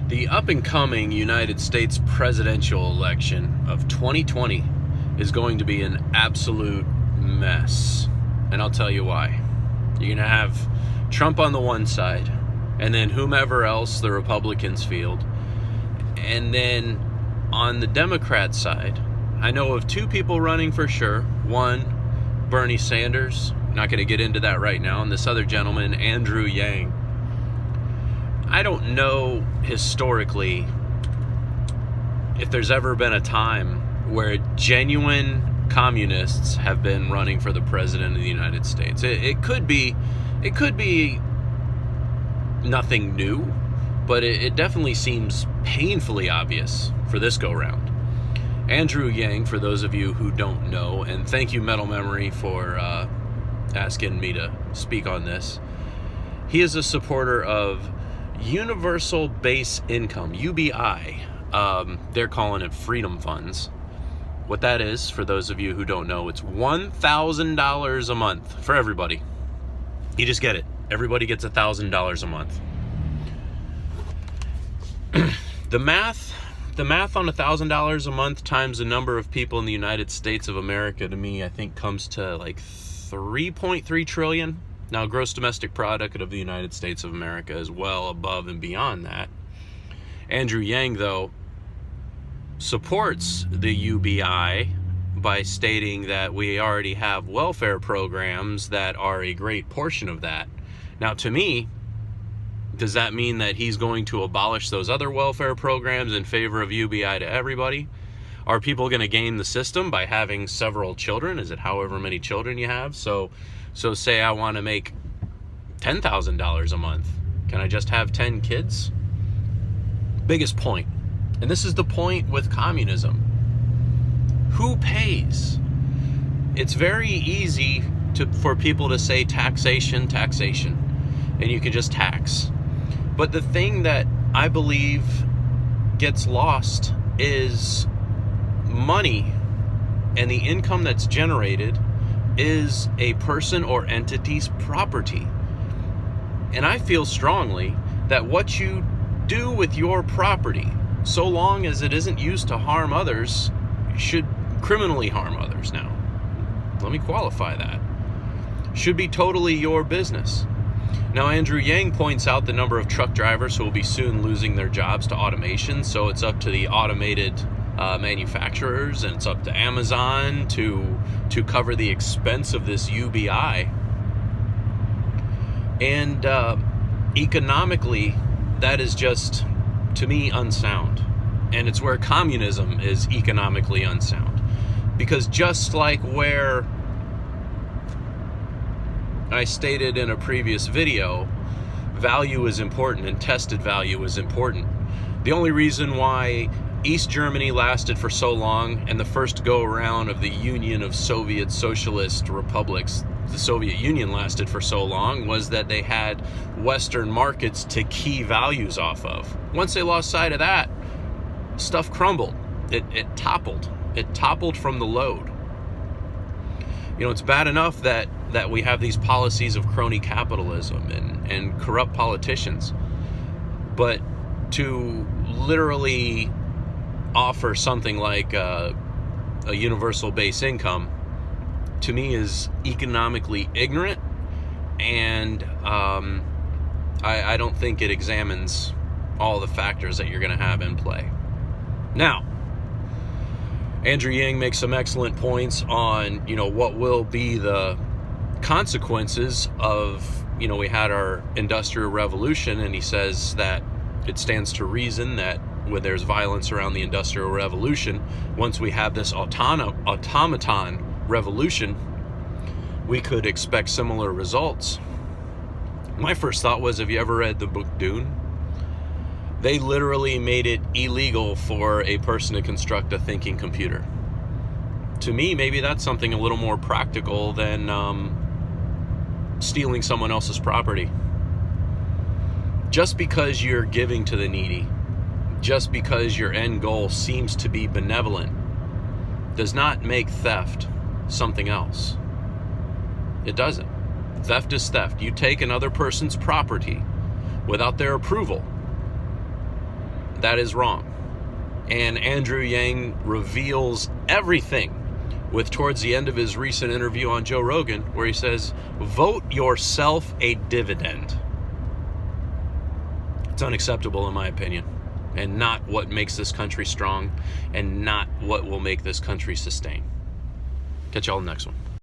The up-and-coming United States presidential election of 2020 is going to be an absolute mess. And I'll tell you why. You're going to have Trump on the one side, and then whomever else the Republicans field. And then on the Democrat side, I know of two people running for sure. One, Bernie Sanders. Not going to get into that right now. And this other gentleman, Andrew Yang. I don't know historically if there's ever been a time where genuine communists have been running for the president of the United States. It could be nothing new, but it definitely seems painfully obvious for this go round. Andrew Yang, for those of you who don't know, and thank you MetalMemory for asking me to speak on this. He is a supporter of Universal Base Income, UBI. They're calling it Freedom Funds. What that is, for those of you who don't know, it's $1,000 a month for everybody. You just get it. Everybody gets $1,000 a month. The math on $1,000 a month times the number of people in the United States of America, to me, I think comes to like 3.3 trillion. Now, gross domestic product of the United States of America is well above and beyond that. Andrew Yang, though, supports the UBI by stating that we already have welfare programs that are a great portion of that. Now, to me, does that mean that he's going to abolish those other welfare programs in favor of UBI to everybody? Are people going to game the system by having several children? Is it however many children you have? So say I want to make $10,000 a month. Can I just have 10 kids? Biggest point. And this is the point with communism. Who pays? It's very easy for people to say taxation, and you can just tax. But the thing that I believe gets lost is money, and the income that's generated is a person or entity's property. And I feel strongly that what you do with your property, so long as it isn't used to harm others, should criminally harm others. Now, let me qualify that. Should be totally your business. Now, Andrew Yang points out the number of truck drivers who will be soon losing their jobs to automation, so it's up to the automated manufacturers, and it's up to Amazon to cover the expense of this UBI. And economically, that is just, to me, unsound. And it's where communism is economically unsound. Because just like where I stated in a previous video, value is important and tested value is important. The only reason why East Germany lasted for so long and the first go-around of the Union of Soviet Socialist Republics, the Soviet Union, lasted for so long was that they had Western markets to key values off of. Once they lost sight of that, stuff crumbled. It toppled. It toppled from the load. You know, it's bad enough that we have these policies of crony capitalism and corrupt politicians. But to literally offer something like a universal base income, to me, is economically ignorant, and I don't think it examines all the factors that you're going to have in play. Now, Andrew Yang makes some excellent points on, what will be the consequences of, we had our Industrial Revolution, and he says that it stands to reason that when there's violence around the Industrial Revolution, once we have this automaton revolution, we could expect similar results. My first thought was, have you ever read the book Dune? They literally made it illegal for a person to construct a thinking computer. To me, maybe that's something a little more practical than stealing someone else's property. Just because you're giving to the needy, just because your end goal seems to be benevolent, does not make theft something else. It doesn't. Theft is theft. You take another person's property without their approval, that is wrong. And Andrew Yang reveals everything with towards the end of his recent interview on Joe Rogan, where he says, vote yourself a dividend. It's unacceptable in my opinion, and not what makes this country strong, and not what will make this country sustain. Catch y'all in the next one.